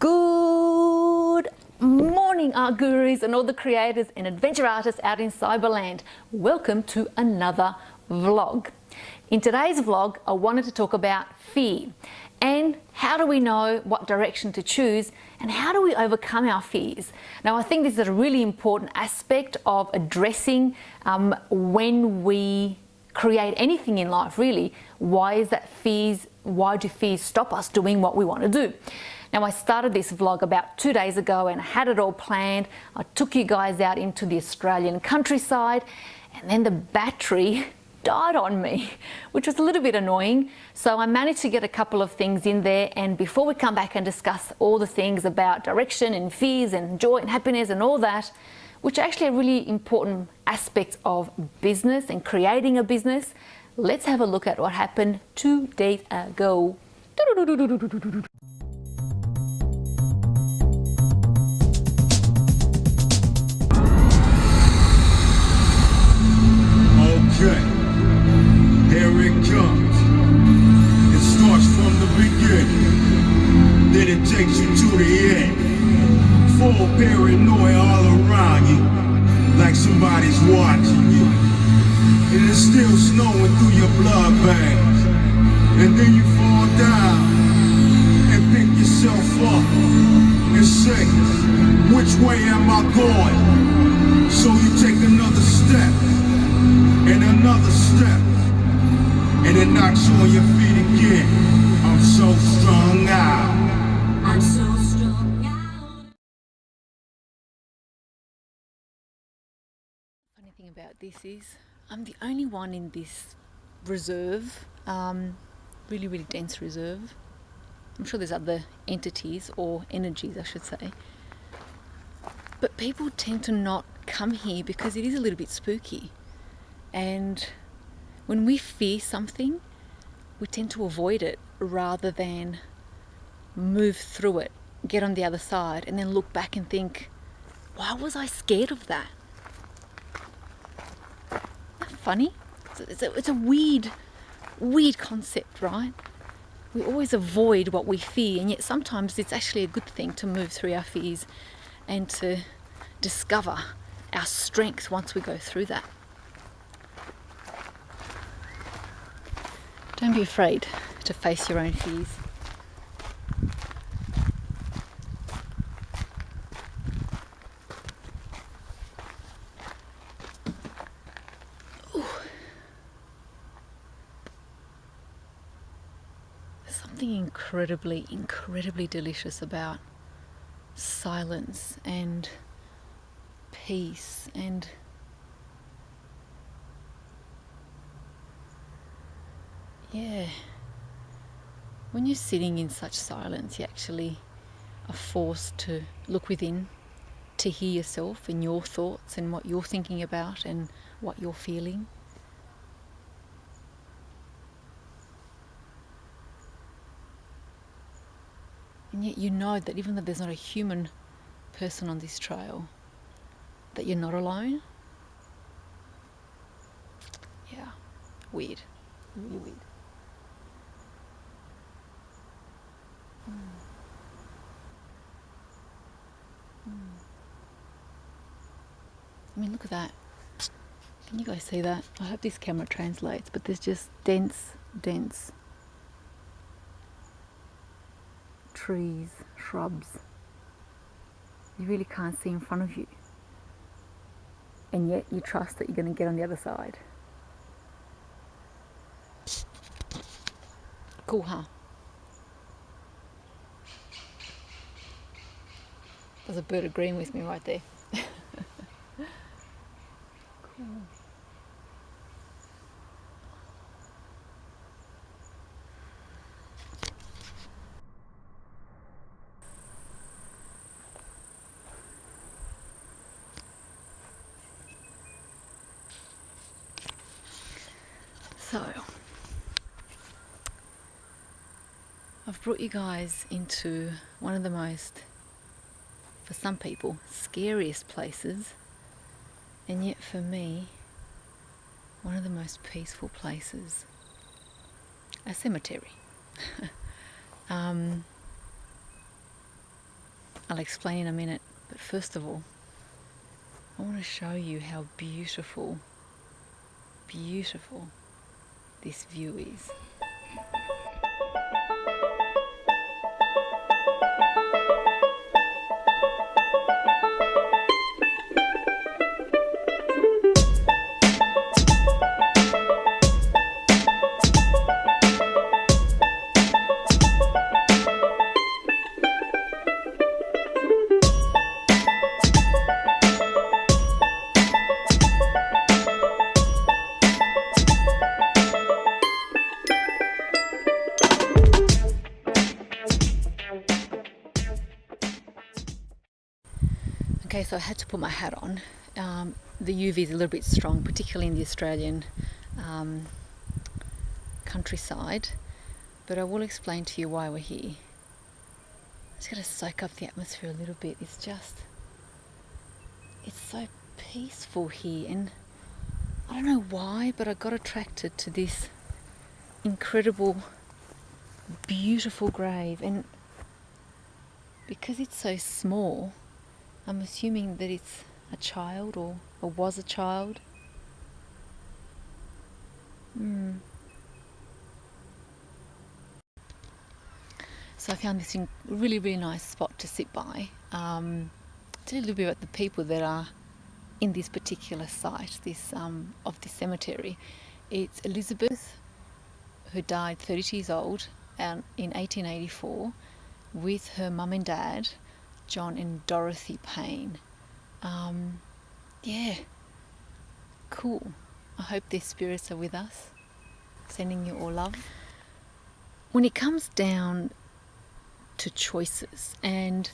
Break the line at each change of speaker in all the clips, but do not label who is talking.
Good morning, art gurus and all the creators and adventure artists out in Cyberland. Welcome to another vlog. In today's vlog, I wanted to talk about fear and how do we know what direction to choose and how do we overcome our fears. Now, I think this is a really important aspect of addressing when we create anything in life, really. Why do fears stop us doing what we want to do? Now, I started this vlog about 2 days ago and I had it all planned. I took you guys out into the Australian countryside and then the battery died on me, which was a little bit annoying. So I managed to get a couple of things in there, and before we come back and discuss all the things about direction and fears and joy and happiness and all that, which are actually are really important aspects of business and creating a business, let's have a look at what happened 2 days ago.
Okay, here it comes. It starts from the beginning, then it takes you to the end. Full paranoia all around you, like somebody's watching you. And it's still snowing through your blood veins. And then you fall down and pick yourself up and say, which way am I going? So you take another step and another step, and it knocks you on your feet again. I'm so strung out. I'm so strung out.
Funny thing about this is I'm the only one in this reserve, really dense reserve. I'm sure there's other entities or energies, I should say. But people tend to not come here because it is a little bit spooky. And when we fear something, we tend to avoid it rather than move through it, get on the other side, and then look back and think, why was I scared of that? Isn't that funny? It's a weird concept, right? We always avoid what we fear, and yet sometimes it's actually a good thing to move through our fears and to discover our strength once we go through that. Don't be afraid to face your own fears. Ooh. There's something incredibly delicious about silence and peace and yeah, when you're sitting in such silence, you actually are forced to look within, to hear yourself and your thoughts and what you're thinking about and what you're feeling. And yet you know that even though there's not a human person on this trail, that you're not alone. Yeah, weird, really weird. I mean, look at that. Can you guys see that? I hope this camera translates, but there's just dense trees, shrubs. You really can't see in front of you. And yet you trust that you're going to get on the other side. Cool, huh? There's a bird agreeing with me right there. Cool. So, I've brought you guys into one of the most, for some people, scariest places, and yet for me, one of the most peaceful places, a cemetery. I'll explain in a minute, but first of all, I want to show you how beautiful, beautiful this view is. Okay, so I had to put my hat on. The UV is a little bit strong, particularly in the Australian countryside, but I will explain to you why we're here. I just got to soak up the atmosphere a little bit. It's so peaceful here, and I don't know why, but I got attracted to this incredible, beautiful grave, and because it's so small, I'm assuming that it's a child or was a child. So I found this really, really nice spot to sit by. Tell you a little bit about the people that are in this particular site, of this cemetery. It's Elizabeth, who died 32 years old in 1884, with her mum and dad, John and Dorothy Payne. Yeah, cool. I hope their spirits are with us. Sending you all love. When it comes down to choices and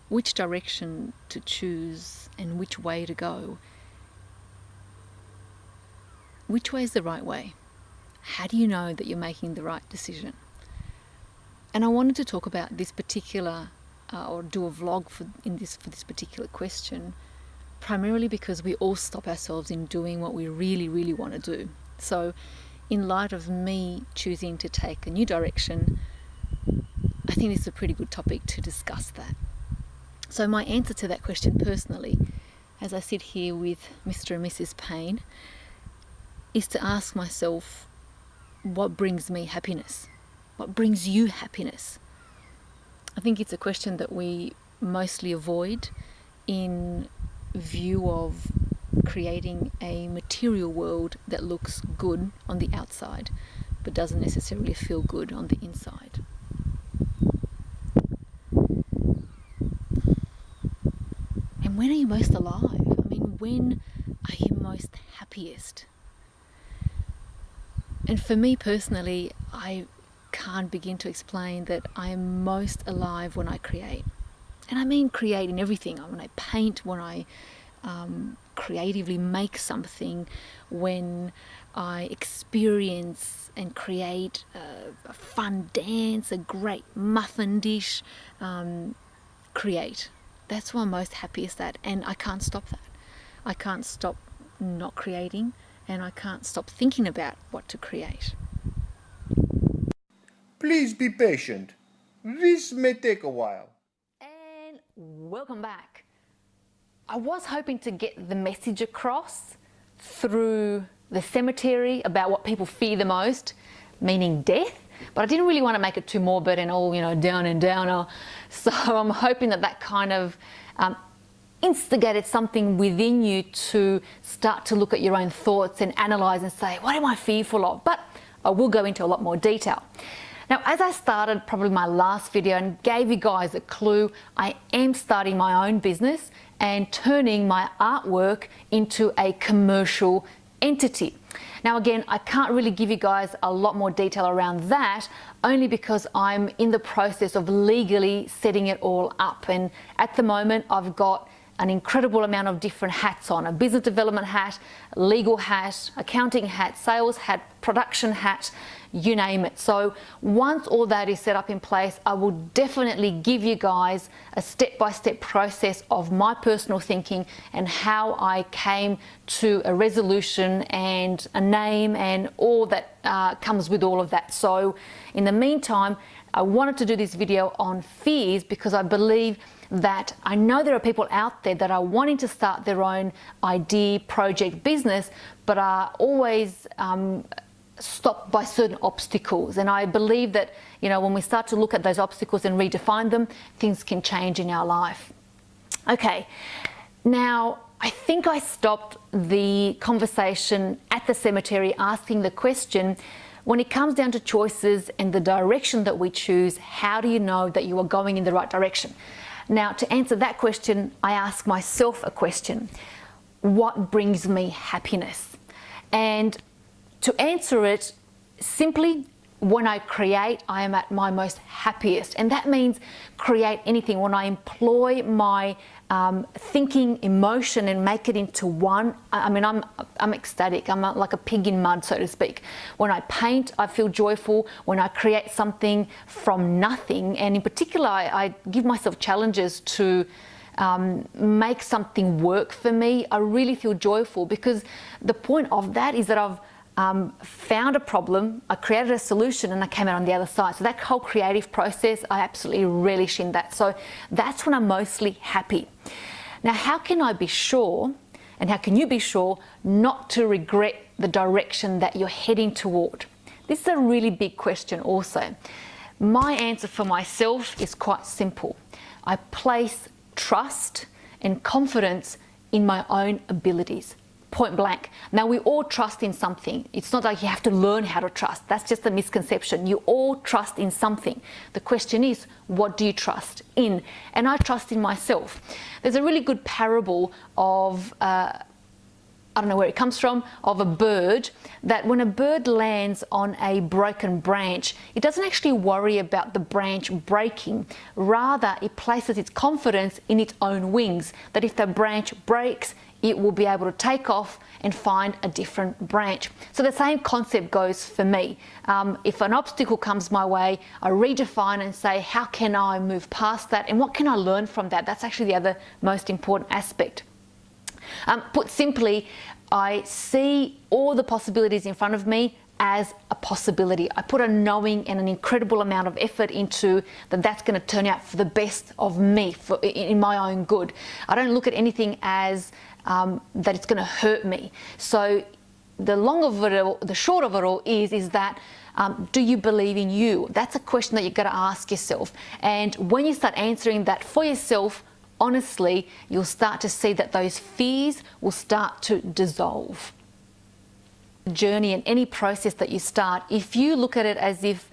which direction to choose and which way to go, which way is the right way? How do you know that you're making the right decision? And I wanted to talk about this particular, or do a vlog for this particular question, primarily because we all stop ourselves in doing what we really, really want to do. So in light of me choosing to take a new direction, I think it's a pretty good topic to discuss that. So my answer to that question personally, as I sit here with Mr. and Mrs. Payne, is to ask myself, what brings me happiness? What brings you happiness? I think it's a question that we mostly avoid in view of creating a material world that looks good on the outside, but doesn't necessarily feel good on the inside. And when are you most alive? I mean, when are you most happiest? And for me personally, I can't begin to explain that I am most alive when I create. And I mean create in everything. When I paint, when I creatively make something, when I experience and create a fun dance, a great muffin dish, create. That's where I'm most happiest at, and I can't stop that. I can't stop not creating, and I can't stop thinking about what to create.
Please be patient. This may take a while.
And welcome back. I was hoping to get the message across through the cemetery about what people fear the most, meaning death, but I didn't really want to make it too morbid and all, down and downer. So I'm hoping that kind of instigated something within you to start to look at your own thoughts and analyze and say, what am I fearful of? But I will go into a lot more detail. Now, as I started probably my last video and gave you guys a clue, I am starting my own business and turning my artwork into a commercial entity. Now again, I can't really give you guys a lot more detail around that, only because I'm in the process of legally setting it all up. And at the moment, I've got an incredible amount of different hats on: a business development hat, legal hat, accounting hat, sales hat, production hat, you name it. So once all that is set up in place, I will definitely give you guys a step-by-step process of my personal thinking and how I came to a resolution and a name and all that comes with all of that. So in the meantime, I wanted to do this video on fears because I believe that I know there are people out there that are wanting to start their own idea, project, business, but are always stopped by certain obstacles. And I believe that, you know, when we start to look at those obstacles and redefine them, things can change in our life. Okay, now I think I stopped the conversation at the cemetery asking the question, when it comes down to choices and the direction that we choose, how do you know that you are going in the right direction? Now, to answer that question, I ask myself a question: what brings me happiness? And to answer it simply, when I create, I am at my most happiest. And that means create anything. When I employ my thinking, emotion, and make it into one, I mean, I'm ecstatic. I'm like a pig in mud, so to speak. When I paint, I feel joyful. When I create something from nothing, and in particular, I give myself challenges to make something work for me, I really feel joyful, because the point of that is that I've found a problem, I created a solution, and I came out on the other side. So that whole creative process, I absolutely relish in that. So that's when I'm mostly happy. Now, how can I be sure, and how can you be sure not to regret the direction that you're heading toward? This is a really big question also. My answer for myself is quite simple. I place trust and confidence in my own abilities. Point blank. Now, we all trust in something. It's not like you have to learn how to trust. That's just a misconception. You all trust in something. The question is, what do you trust in? And I trust in myself. There's a really good parable of, I don't know where it comes from, of a bird, that when a bird lands on a broken branch, it doesn't actually worry about the branch breaking. Rather, it places its confidence in its own wings, that if the branch breaks, it will be able to take off and find a different branch. So the same concept goes for me. If an obstacle comes my way, I redefine and say, how can I move past that? And what can I learn from that? That's actually the other most important aspect. Put simply, I see all the possibilities in front of me as a possibility. I put a knowing and an incredible amount of effort into that that's going to turn out for the best of me, in my own good. I don't look at anything as that it's going to hurt me. So the long of it all, the short of it all is that do you believe in you? That's a question that you've got to ask yourself. And when you start answering that for yourself, honestly, you'll start to see that those fears will start to dissolve. Journey and any process that you start, if you look at it as if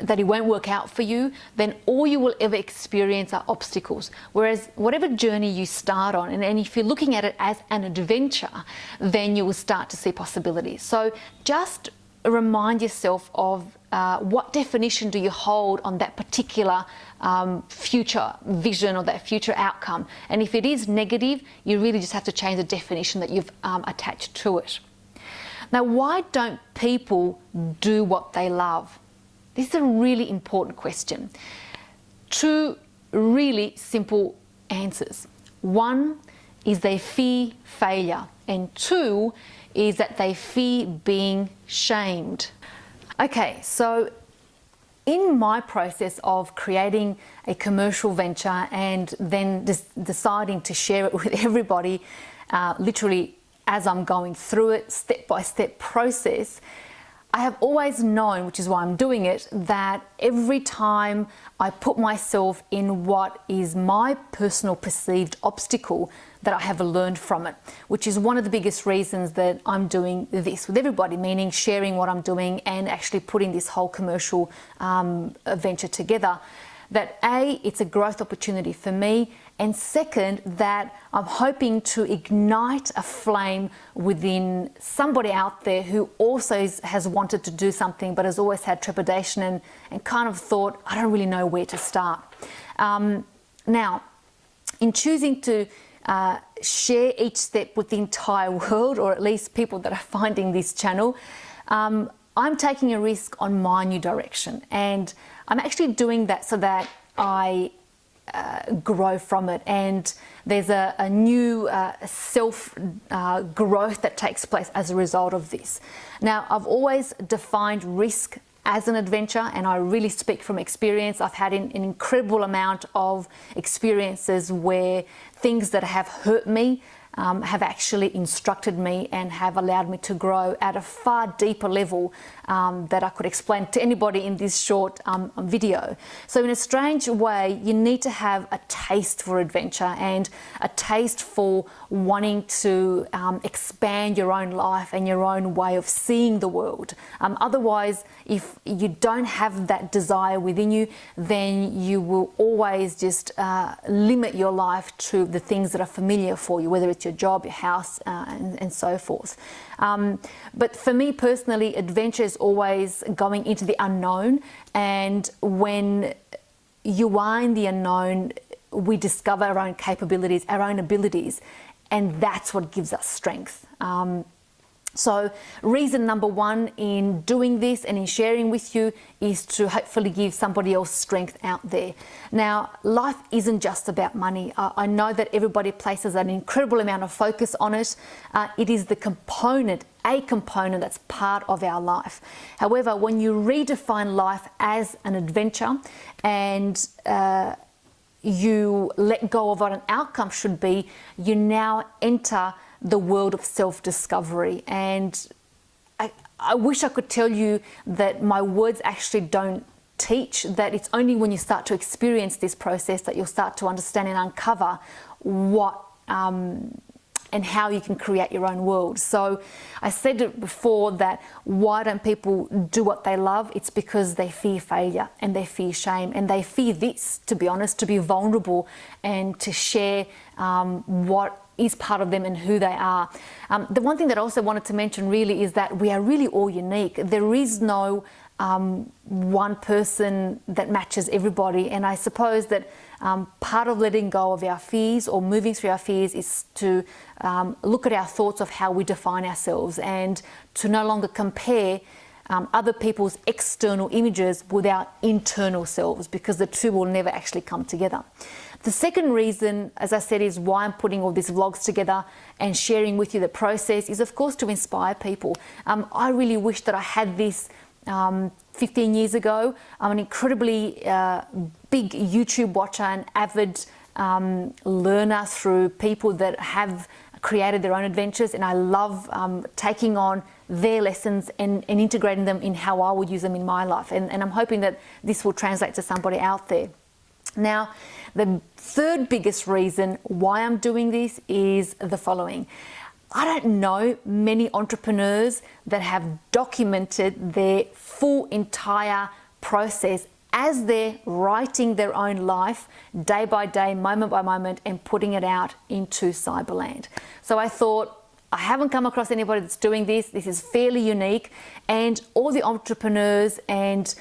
that it won't work out for you, then all you will ever experience are obstacles. Whereas whatever journey you start on, and if you're looking at it as an adventure, then you will start to see possibilities. So just remind yourself of what definition do you hold on that particular future vision or that future outcome. And if it is negative, you really just have to change the definition that you've attached to it. Now, why don't people do what they love? This is a really important question. Two really simple answers. One is they fear failure, and two is that they fear being shamed. Okay, so in my process of creating a commercial venture and then deciding to share it with everybody, literally as I'm going through it, step-by-step process, I have always known, which is why I'm doing it, that every time I put myself in what is my personal perceived obstacle, that I have learned from it, which is one of the biggest reasons that I'm doing this with everybody, meaning sharing what I'm doing and actually putting this whole commercial venture together. That A, it's a growth opportunity for me, and second, that I'm hoping to ignite a flame within somebody out there who also has wanted to do something but has always had trepidation and kind of thought, I don't really know where to start. Now, in choosing to share each step with the entire world, or at least people that are finding this channel, I'm taking a risk on my new direction, and I'm actually doing that so that I grow from it, and there's a new self growth that takes place as a result of this. Now, I've always defined risk as an adventure, and I really speak from experience. I've had an incredible amount of experiences where things that have hurt me have actually instructed me and have allowed me to grow at a far deeper level that I could explain to anybody in this short video. So in a strange way, you need to have a taste for adventure and a taste for wanting to expand your own life and your own way of seeing the world. Otherwise, if you don't have that desire within you, then you will always just limit your life to the things that are familiar for you, whether it's your job, your house, and so forth. But for me personally, adventure is always going into the unknown, and when you are in the unknown, we discover our own capabilities, our own abilities, and that's what gives us strength. So reason number one in doing this and in sharing with you is to hopefully give somebody else strength out there. Now, life isn't just about money. I know that everybody places an incredible amount of focus on it. It is the component, a component that's part of our life. However, when you redefine life as an adventure and you let go of what an outcome should be, you now enter the world of self-discovery. And I wish I could tell you that my words actually don't teach, that it's only when you start to experience this process that you'll start to understand and uncover what and how you can create your own world. So I said it before that why don't people do what they love? It's because they fear failure and they fear shame and they fear this, to be honest, to be vulnerable and to share what is part of them and who they are. The one thing that I also wanted to mention really is that we are really all unique. There is no one person that matches everybody, and I suppose that part of letting go of our fears or moving through our fears is to look at our thoughts of how we define ourselves and to no longer compare other people's external images with our internal selves, because the two will never actually come together. The second reason, as I said, is why I'm putting all these vlogs together and sharing with you the process is, of course, to inspire people. I really wish that I had this 15 years ago. I'm an incredibly big YouTube watcher and avid learner through people that have created their own adventures, and I love taking on their lessons and integrating them in how I would use them in my life. And I'm hoping that this will translate to somebody out there. Now, the third biggest reason why I'm doing this is the following. I don't know many entrepreneurs that have documented their full entire process as they're writing their own life day by day, moment by moment, and putting it out into Cyberland. So I thought, I haven't come across anybody that's doing this. This is fairly unique, and all the entrepreneurs and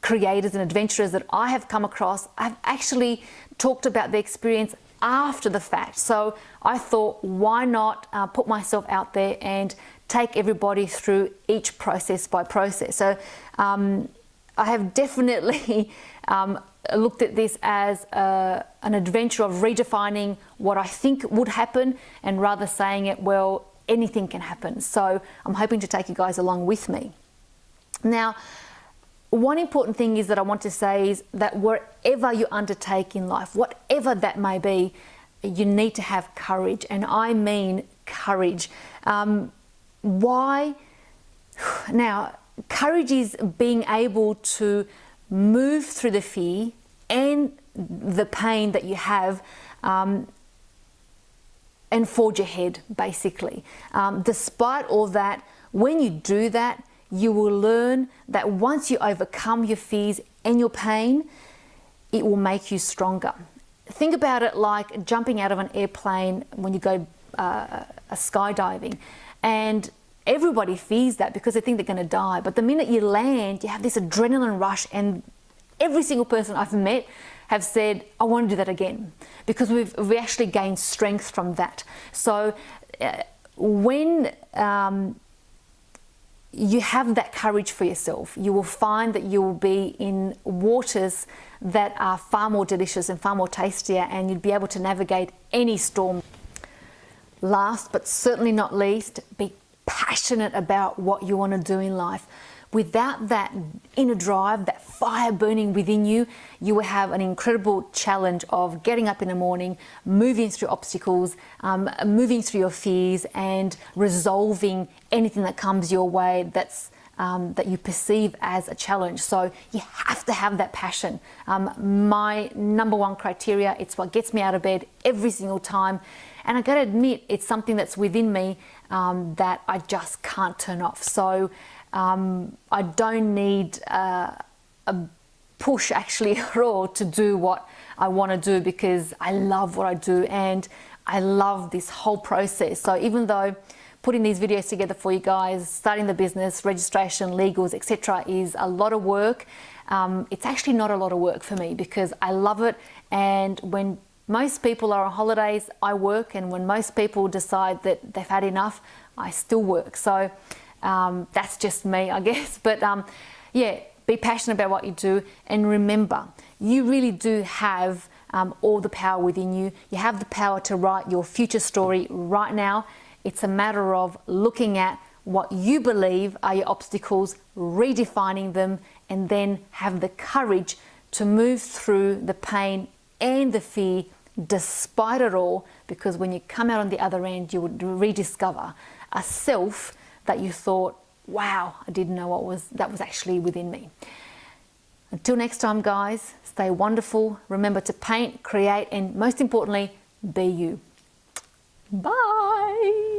creators and adventurers that I have come across, I've actually talked about the experience after the fact. So I thought, why not put myself out there and take everybody through each process by process. So I have definitely looked at this as an adventure of redefining what I think would happen, and rather saying it, well, anything can happen. So I'm hoping to take you guys along with me. Now, one important thing is that I want to say is that wherever you undertake in life, whatever that may be, you need to have courage, and I mean courage. Why? Now, courage is being able to move through the fear and the pain that you have and forge ahead, basically. Despite all that, when you do that, you will learn that once you overcome your fears and your pain, it will make you stronger. Think about it like jumping out of an airplane when you go skydiving. And everybody fears that because they think they're going to die. But the minute you land, you have this adrenaline rush, and every single person I've met have said, I want to do that again, because we actually gained strength from that. So when you have that courage for yourself, you will find that you will be in waters that are far more delicious and far more tastier, and you'd be able to navigate any storm. Last but certainly not least, be passionate about what you want to do in life. without that inner drive, that fire burning within you, you will have an incredible challenge of getting up in the morning, moving through obstacles, moving through your fears, and resolving anything that comes your way that you perceive as a challenge. So you have to have that passion. My number one criteria, it's what gets me out of bed every single time. And I gotta admit, it's something that's within me that I just can't turn off. So I don't need a push actually at all to do what I want to do, because I love what I do and I love this whole process. So even though putting these videos together for you guys, starting the business, registration, legals, etc. is a lot of work, it's actually not a lot of work for me because I love it. And when most people are on holidays, I work, and when most people decide that they've had enough, I still work. So that's just me, I guess. But yeah, be passionate about what you do, and remember, you really do have all the power within you. You have the power to write your future story right now. It's a matter of looking at what you believe are your obstacles, redefining them, and then have the courage to move through the pain and the fear despite it all, because when you come out on the other end, you would rediscover a self that you thought, wow, I didn't know that was actually within me. Until next time, guys, stay wonderful. Remember to paint, create, and most importantly, be you. Bye.